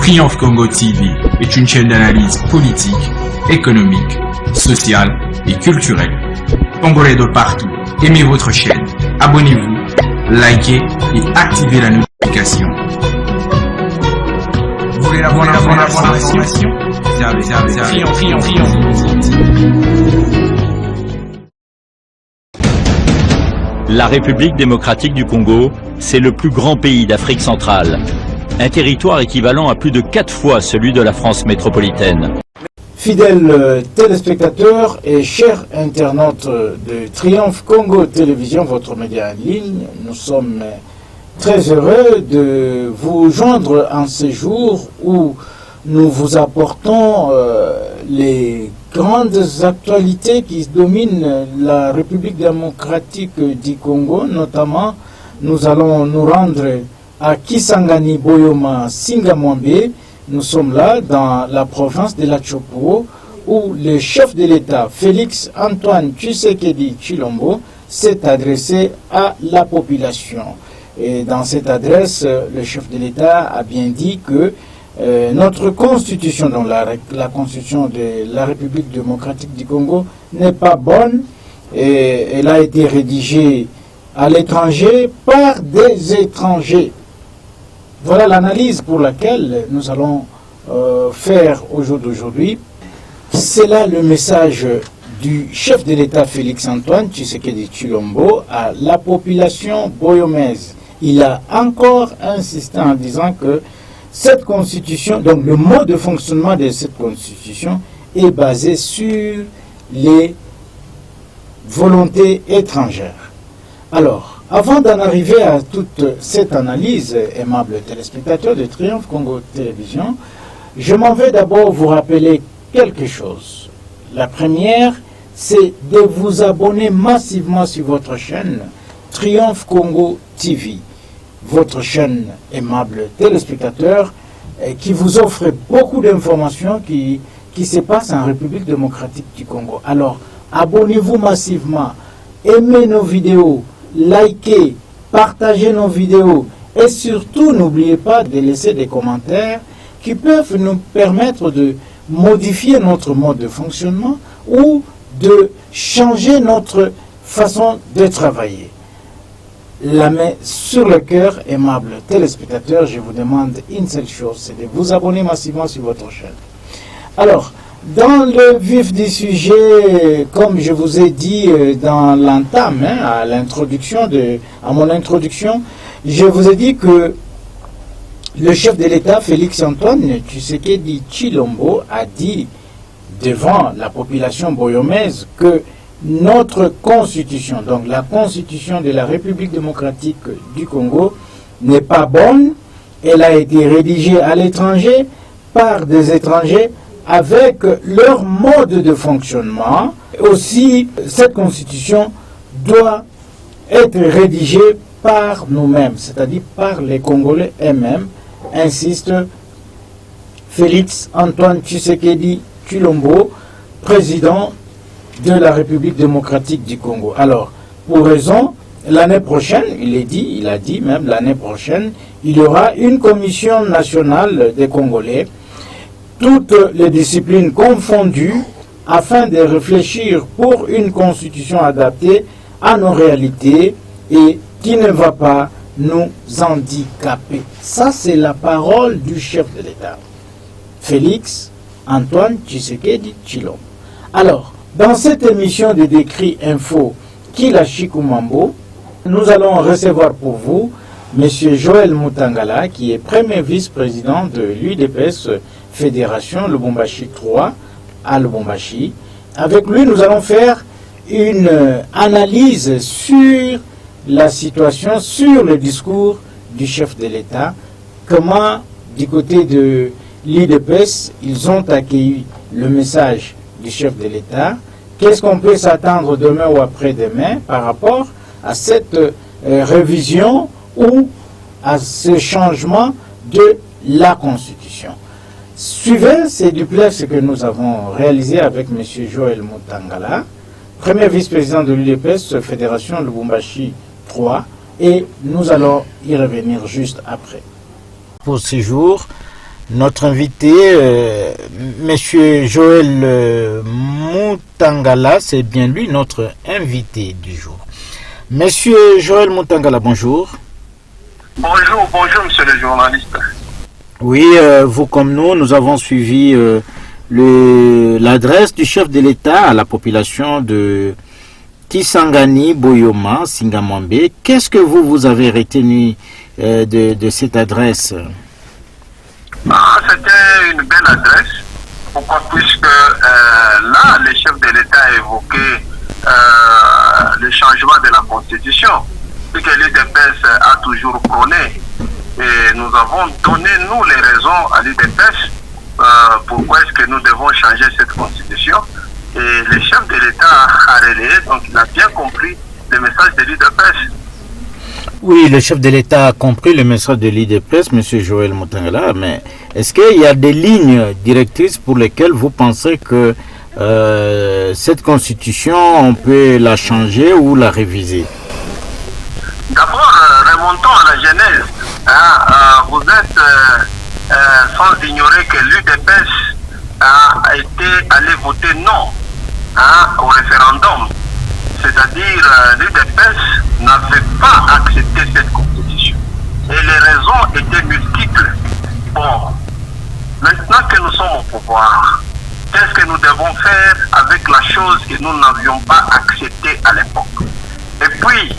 Triomphe Congo TV est une chaîne d'analyse politique, économique, sociale et culturelle. Congolais de partout, aimez votre chaîne, abonnez-vous, likez et activez la notification. Vous voulez la bonne information? La République démocratique du Congo, c'est le plus grand pays d'Afrique centrale. Un territoire équivalent à plus de 4 fois celui de la France métropolitaine. Fidèles téléspectateurs et chers internautes de Triomphe Congo Télévision, votre média en ligne, nous sommes très heureux de vous joindre en ce jour où nous vous apportons les grandes actualités qui dominent la République démocratique du Congo. Notamment, nous allons nous rendre à Kisangani Boyoma Singamwambe. Nous sommes là dans la province de la Tchopo où le chef de l'État, Félix Antoine Tshisekedi Tshilombo, s'est adressé à la population. Et dans cette adresse, le chef de l'État a bien dit que notre constitution, donc la constitution de la République démocratique du Congo, n'est pas bonne et elle a été rédigée à l'étranger par des étrangers. Voilà l'analyse pour laquelle nous allons faire au jour d'aujourd'hui. C'est là le message du chef de l'État Félix Antoine Tshisekedi Tshilombo à la population boyomaise. Il a encore insisté en disant que cette constitution, donc le mode de fonctionnement de cette constitution est basé sur les volontés étrangères. Alors, avant d'en arriver à toute cette analyse, aimables téléspectateurs de Triomphe Congo Télévision, je m'en vais d'abord vous rappeler quelque chose. La première, c'est de vous abonner massivement sur votre chaîne Triomphe Congo TV, votre chaîne aimable téléspectateurs qui vous offre beaucoup d'informations qui se passent en République démocratique du Congo. Alors, abonnez-vous massivement, aimez nos vidéos, likez, partagez nos vidéos et surtout n'oubliez pas de laisser des commentaires qui peuvent nous permettre de modifier notre mode de fonctionnement ou de changer notre façon de travailler. La main sur le cœur, aimables téléspectateurs, je vous demande une seule chose, c'est de vous abonner massivement sur votre chaîne. Alors, dans le vif du sujet, comme je vous ai dit dans l'entame, à mon introduction, je vous ai dit que le chef de l'État, Félix Antoine Tshisekedi Tshilombo, a dit devant la population boyomaise que notre constitution, donc la constitution de la République démocratique du Congo, n'est pas bonne. Elle a été rédigée à l'étranger par des étrangers avec leur mode de fonctionnement. Aussi, cette constitution doit être rédigée par nous-mêmes, c'est-à-dire par les Congolais eux-mêmes, insiste Félix Antoine Tshisekedi Tshilombo, président de la République démocratique du Congo. Alors, pour raison, l'année prochaine, il a dit même l'année prochaine, il y aura une commission nationale des Congolais, toutes les disciplines confondues, afin de réfléchir pour une constitution adaptée à nos réalités et qui ne va pas nous handicaper. Ça, c'est la parole du chef de l'État, Félix Antoine Tshisekedi Tshilombo. Alors, dans cette émission de Décrit Info Kilashikumambo, nous allons recevoir pour vous M. Joël Mutangala, qui est premier vice-président de l'UDPS Fédération Lubumbashi 3 à Lubumbashi. Avec lui, nous allons faire une analyse sur la situation, sur le discours du chef de l'État, comment, du côté de l'UDPS, ils ont accueilli le message du chef de l'État, qu'est-ce qu'on peut s'attendre demain ou après-demain par rapport à cette révision ou à ce changement de la Constitution. Suivez ces duplex que nous avons réalisés avec M. Joël Mutangala, premier vice-président de l'UDPS Fédération Lubumbashi 3, et nous allons y revenir juste après. Pour ce jour, Notre invité, Monsieur Joël Mutangala, c'est bien lui notre invité du jour. Monsieur Joël Mutangala, bonjour. Bonjour, monsieur le journaliste. Oui, vous comme nous avons suivi l'adresse du chef de l'État à la population de Kisangani, Boyoma, Singamwambe. Qu'est-ce que vous avez retenu de cette adresse? C'était une belle adresse. Pourquoi? Puisque là, le chef de l'État a évoqué le changement de la Constitution, ce que l'UDPS a toujours prôné. Et nous avons donné, nous, les raisons à l'UDPS pourquoi est-ce que nous devons changer cette Constitution. Et le chef de l'État a relayé, donc il a bien compris le message de l'UDPS. Oui, le chef de l'État a compris le message de l'UDPS, M. Joël Mutangala, mais est-ce qu'il y a des lignes directrices pour lesquelles vous pensez que cette Constitution, on peut la changer ou la réviser? D'abord, remontons à la genèse. Vous êtes sans ignorer que l'UDPS a été allé voter non au référendum. C'est-à-dire l'UDPS n'avait pas accepté cette constitution. Et les raisons étaient multiples. Bon, maintenant que nous sommes au pouvoir, qu'est-ce que nous devons faire avec la chose que nous n'avions pas acceptée à l'époque? Et puis,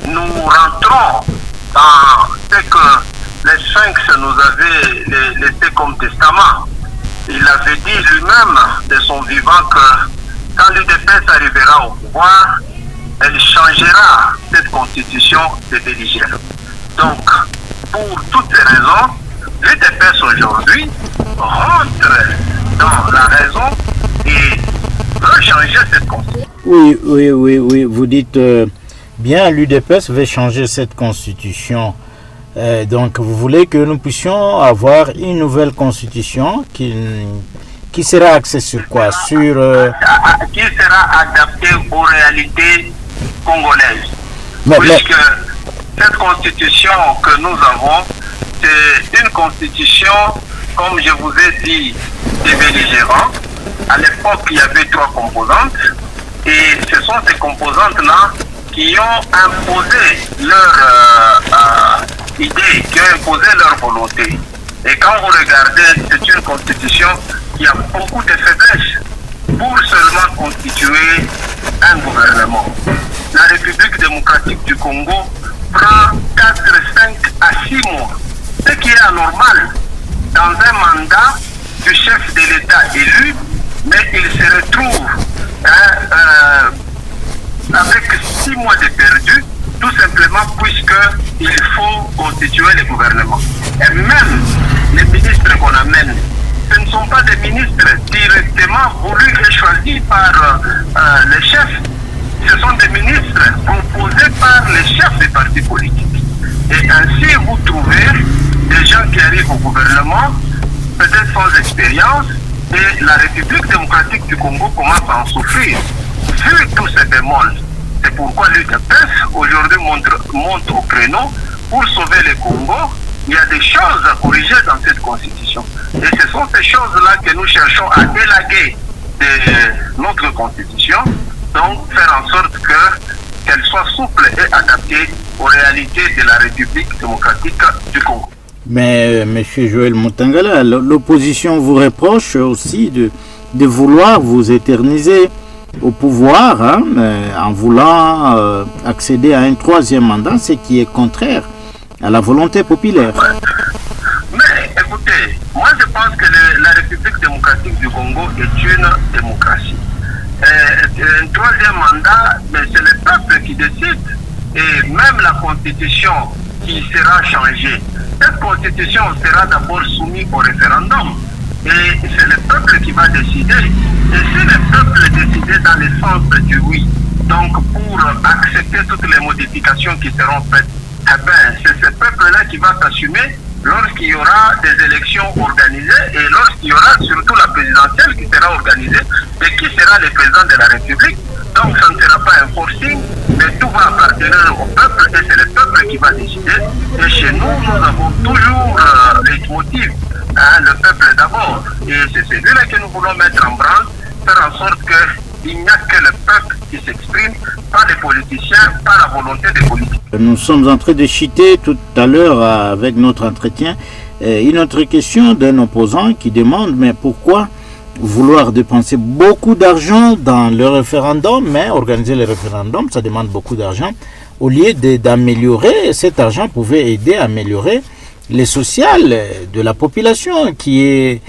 nous rentrons dans ce que les Sphinx nous avaient laissé comme testament. Il avait dit lui-même de son vivant que quand l'UDPS arrivera au pouvoir, elle changera cette constitution de Béligère. Donc, pour toutes ces raisons, l'UDPS aujourd'hui rentre dans la raison et veut changer cette constitution. Oui, vous dites bien l'UDPS veut changer cette constitution. Donc, vous voulez que nous puissions avoir une nouvelle constitution qui sera axée sur quoi? Qui sera adaptée aux réalités congolaises. Puisque cette constitution que nous avons, c'est une constitution, comme je vous ai dit, des belligérants. À l'époque, il y avait 3 composantes. Et ce sont ces composantes-là qui ont imposé leur idée, qui ont imposé leur volonté. Et quand vous regardez, c'est une constitution qui a beaucoup de faiblesses pour seulement constituer un gouvernement. La République démocratique du Congo prend 4, 5 à 6 mois, ce qui est anormal dans un mandat du chef de l'État élu, mais il se retrouve avec 6 mois de perdu, tout simplement puisqu'il faut constituer le gouvernement. Et même les ministres qu'on amène, ce ne sont pas des ministres directement voulus et choisis par les chefs. Ce sont des ministres proposés par les chefs des partis politiques. Et ainsi, vous trouvez des gens qui arrivent au gouvernement, peut-être sans expérience, et la République démocratique du Congo commence à en souffrir. Vu tous ces bémols, c'est pourquoi l'UDPS aujourd'hui monte au créneau pour sauver le Congo. Il y a des choses à corriger dans cette constitution. Et ce sont ces choses-là que nous cherchons à élaguer de notre constitution, donc faire en sorte qu'elle soit souple et adaptée aux réalités de la République démocratique du Congo. Mais M. Joël Mutangala, l'opposition vous reproche aussi de vouloir vous éterniser au pouvoir en voulant accéder à un 3e mandat, ce qui est contraire à la volonté populaire. Mais écoutez, moi je pense que la République démocratique du Congo est une démocratie. Un 3e mandat, mais c'est le peuple qui décide. Et même la constitution qui sera changée, cette constitution sera d'abord soumise au référendum. Et c'est le peuple qui va décider. Et si le peuple décide dans le sens du oui, donc pour accepter toutes les modifications qui seront faites, eh bien, c'est ce peuple-là qui va s'assumer lorsqu'il y aura des élections organisées et lorsqu'il y aura surtout la présidentielle qui sera organisée et qui sera le président de la République. Donc ça ne sera pas un forcing, mais tout va appartenir au peuple et c'est le peuple qui va décider. Et chez nous, nous avons toujours les motifs, le peuple d'abord. Et c'est celui-là que nous voulons mettre en branle, faire en sorte qu'il n'y a que le peuple qui s'exprime, pas les politiciens, pas la volonté des politiques. Nous sommes en train de citer tout à l'heure avec notre entretien une autre question d'un opposant qui demande mais pourquoi vouloir dépenser beaucoup d'argent dans le référendum, mais organiser le référendum, ça demande beaucoup d'argent. Au lieu d'améliorer, cet argent pouvait aider à améliorer les sociales de la population qui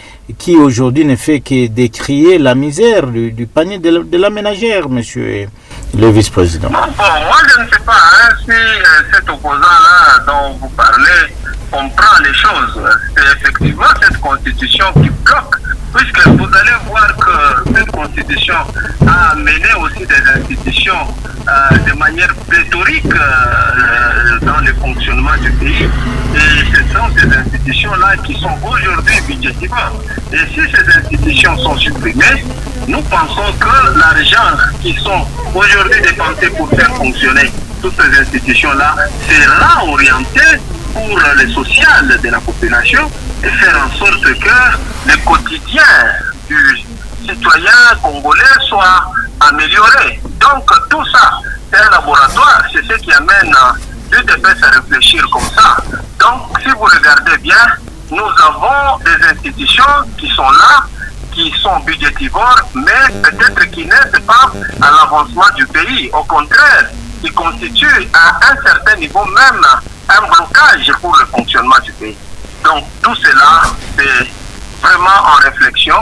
aujourd'hui ne fait que décrier la misère du panier de la ménagère, monsieur le vice-président. Bon, moi je ne sais pas si cet opposant-là dont vous parlez comprend les choses. C'est effectivement cette constitution qui bloque, puisque vous allez voir que cette constitution a amené aussi des institutions de manière pléthorique dans le fonctionnement du pays. Et ce sont ces institutions-là qui sont aujourd'hui budgétivantes. Et si ces institutions sont supprimées, nous pensons que l'argent qui sont aujourd'hui dépensés pour faire fonctionner toutes ces institutions-là sera orienté pour le social de la population et faire en sorte que le quotidien du citoyen congolais soit amélioré. Donc tout ça, c'est un laboratoire, c'est ce qui amène l'UDPS à réfléchir comme ça. Donc si vous regardez bien, nous avons des institutions qui sont là, qui sont budgétivores, mais peut-être qui n'aident pas à l'avancement du pays. Au contraire, qui constituent à un certain niveau même un blocage pour le fonctionnement du pays. Donc tout cela, c'est vraiment en réflexion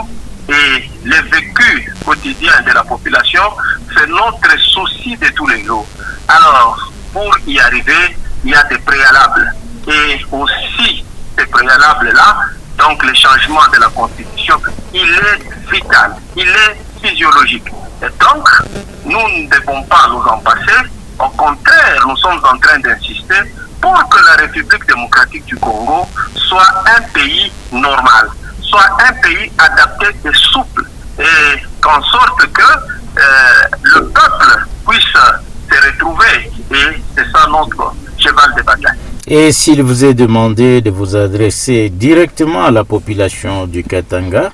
et le vécu quotidien de la population, c'est notre souci de tous les jours. Alors, pour y arriver, il y a des préalables. Et aussi, ces préalables-là, donc le changement de la Constitution, il est vital, il est physiologique. Et donc, nous ne devons pas nous en passer. Au contraire, nous sommes en train d'insister pour que la République démocratique du Congo soit un pays normal, soit un pays adapté et souple, et qu'en sorte que le peuple puisse se retrouver. Et c'est ça notre cheval de bataille. Et s'il vous est demandé de vous adresser directement à la population du Katanga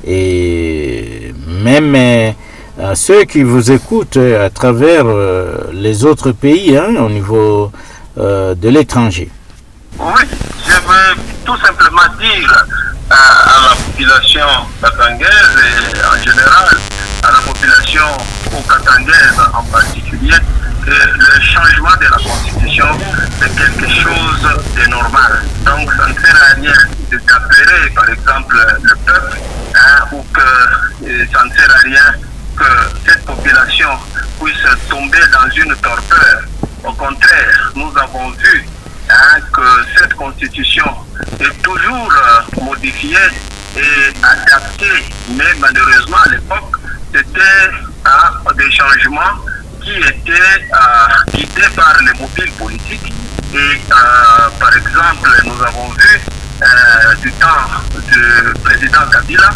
et même à ceux qui vous écoutent à travers les autres pays au niveau de l'étranger. Oui, je veux tout simplement dire à la population katangaise et en général à la population katangaise en particulier que le changement de la Constitution c'est quelque chose de normal. Donc ça ne sert à rien de t'appeler par exemple le peuple ou que ça ne sert à rien que cette population puisse tomber dans une torpeur. Au contraire, nous avons vu que cette constitution est toujours modifiée et adaptée, mais malheureusement à l'époque, c'était des changements qui étaient guidés par les mobiles politiques. Et par exemple, nous avons vu du temps du président Kabila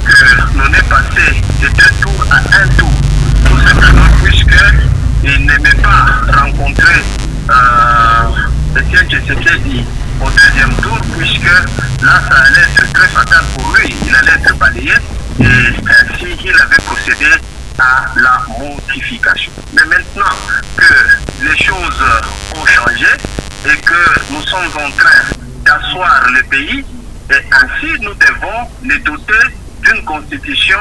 que l'on est passé de 2 tours à 1 tour, tout simplement puisqu'il n'aimait pas rencontrer Etienne Tshisekedi au 2e tour, puisque là ça allait être très fatal pour lui, il allait être balayé et ainsi il avait procédé à la modification. Mais maintenant que les choses ont changé et que nous sommes en train d'asseoir le pays, et ainsi nous devons les doter d'une constitution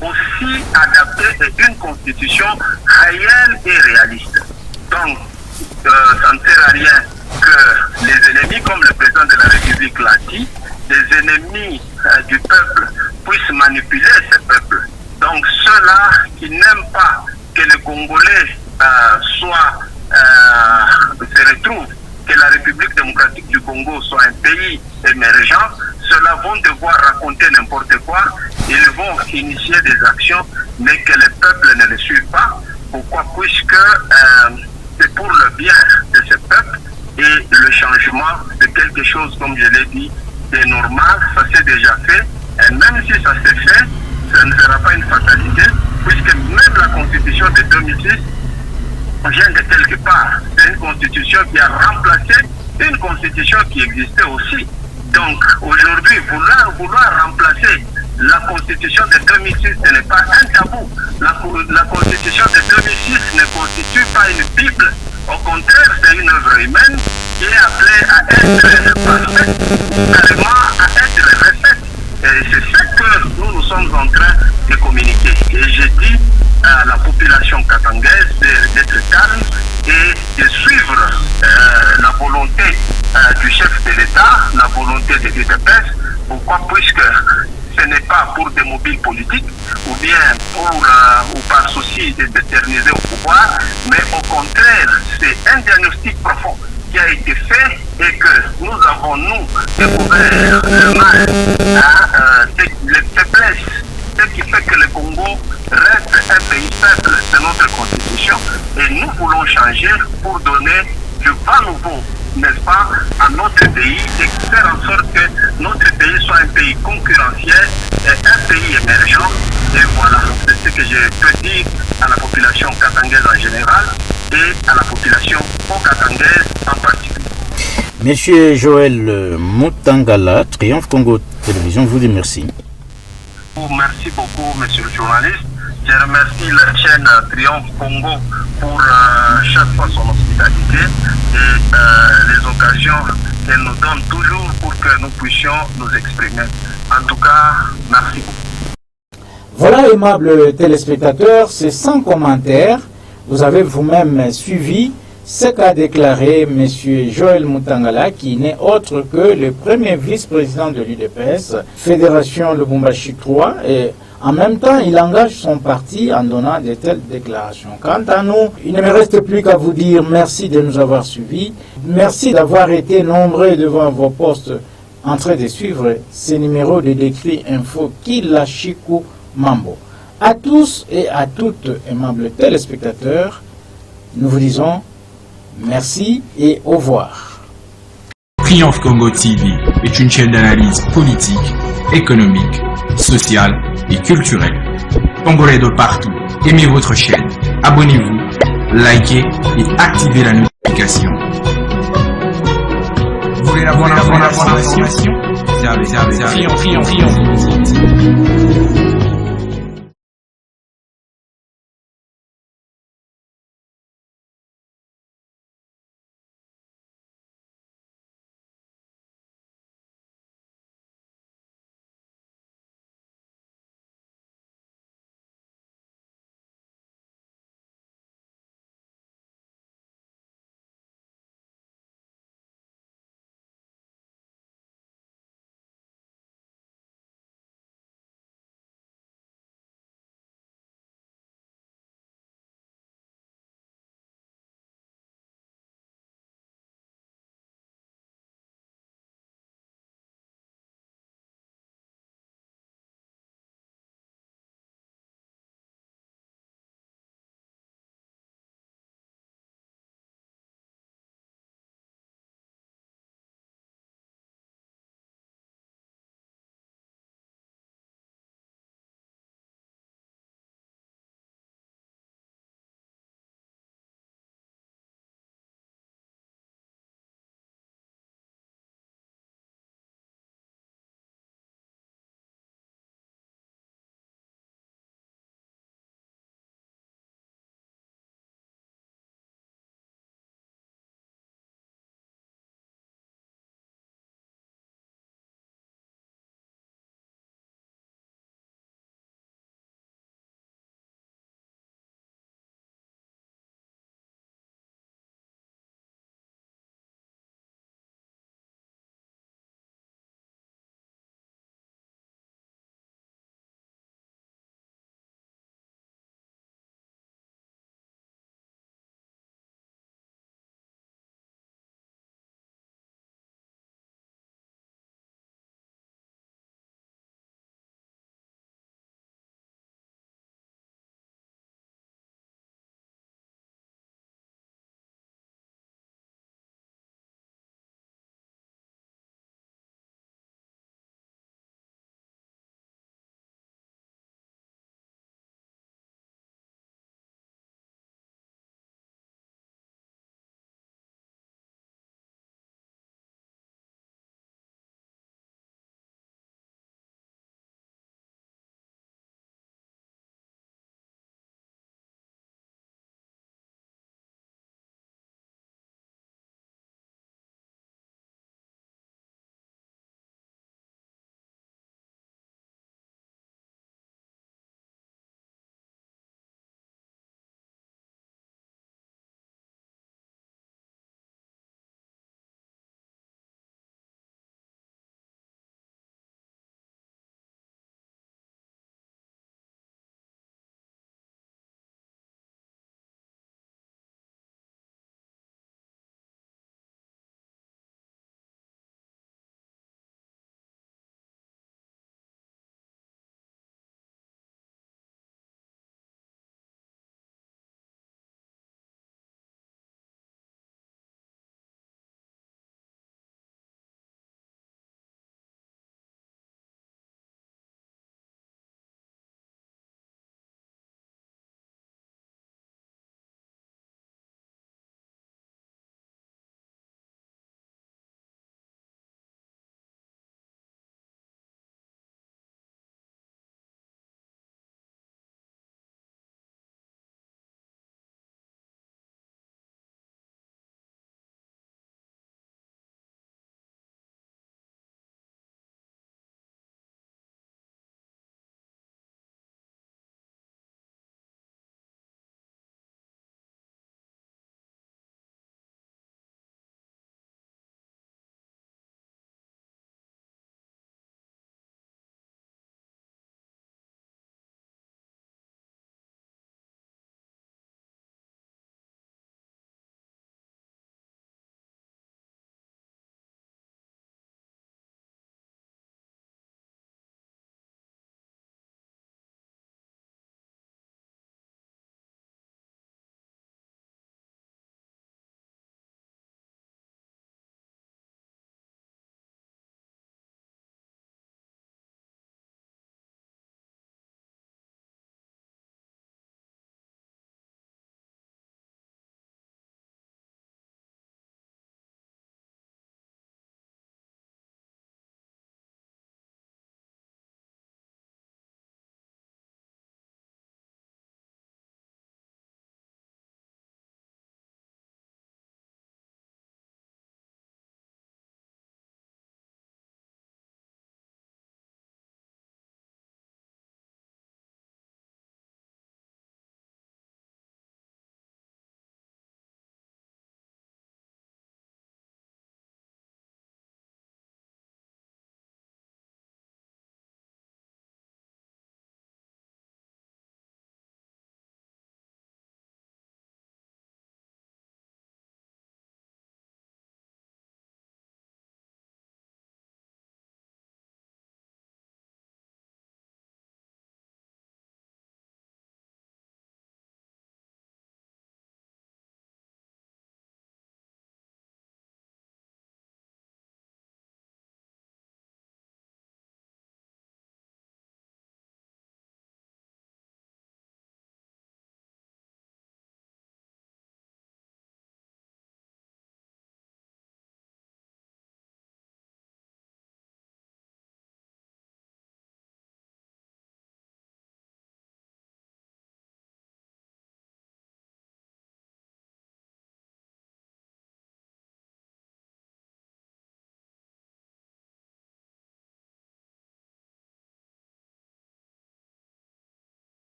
aussi adaptée et une constitution réelle et réaliste. Donc, ça ne sert à rien que les ennemis, comme le président de la République l'a dit, les ennemis du peuple puissent manipuler ce peuple. Donc, ceux-là qui n'aiment pas que les Congolais se retrouvent, que la République démocratique du Congo soit un pays émergent, ceux-là vont devoir raconter n'importe quoi, ils vont initier des actions, mais que le peuple ne les suive pas. Pourquoi? Puisque c'est pour le bien de ce peuple et le changement, c'est quelque chose, comme je l'ai dit, de normal, ça s'est déjà fait. Et même si ça s'est fait, ça ne sera pas une fatalité, puisque même la constitution de 2006 vient de quelque part. C'est une constitution qui a remplacé une constitution qui existait aussi. Donc aujourd'hui, vouloir remplacer la constitution de 2006, ce n'est pas un tabou. La constitution de 2006 ne constitue pas une Bible. Au contraire, c'est une œuvre humaine qui est appelée à être parfaite, carrément à être refaite. Et c'est ça que nous sommes en train de communiquer. Et je dis à la population katangaise d'être calme et de suivre la volonté du chef de l'État, la volonté de l'UDPS. Pourquoi? Puisque ce n'est pas pour des mobiles politiques ou bien ou par souci de d'éterniser au pouvoir, mais au contraire, c'est un diagnostic profond qui a été fait et que nous avons, nous, découvert le mal, les faiblesses, ce qui fait que le Congo reste un pays faible, c'est notre constitution. Et nous voulons changer pour donner du vent nouveau, n'est-ce pas, à notre pays et faire en sorte que notre pays soit un pays concurrentiel et un pays émergent. Et voilà, c'est ce que je peux dire à la population katangaise en général et à la population katangaise en particulier. Monsieur Joël Mutangala, Triomphe Congo Télévision, vous dit merci. Merci beaucoup, monsieur le journaliste. Je remercie la chaîne Triomphe Congo pour chaque fois son hospitalité et les occasions qu'elle nous donne toujours pour que nous puissions nous exprimer. En tout cas, merci beaucoup. Voilà, aimables téléspectateurs, c'est sans commentaire. Vous avez vous-même suivi ce qu'a déclaré M. Joël Mutangala, qui n'est autre que le premier vice-président de l'UDPS, Fédération Lubumbashi 3, et en même temps, il engage son parti en donnant de telles déclarations. Quant à nous, il ne me reste plus qu'à vous dire merci de nous avoir suivis. Merci d'avoir été nombreux devant vos postes en train de suivre ces numéros de décrit info Kila Chikou Mambo. À tous et à toutes, aimables téléspectateurs, nous vous disons merci et au revoir. Triomphe Congo TV est une chaîne d'analyse politique, économique, sociale et culturelle. Congolais de partout, aimez votre chaîne, abonnez-vous, likez et activez la notification. Vous voulez la bonne information? Triomphe.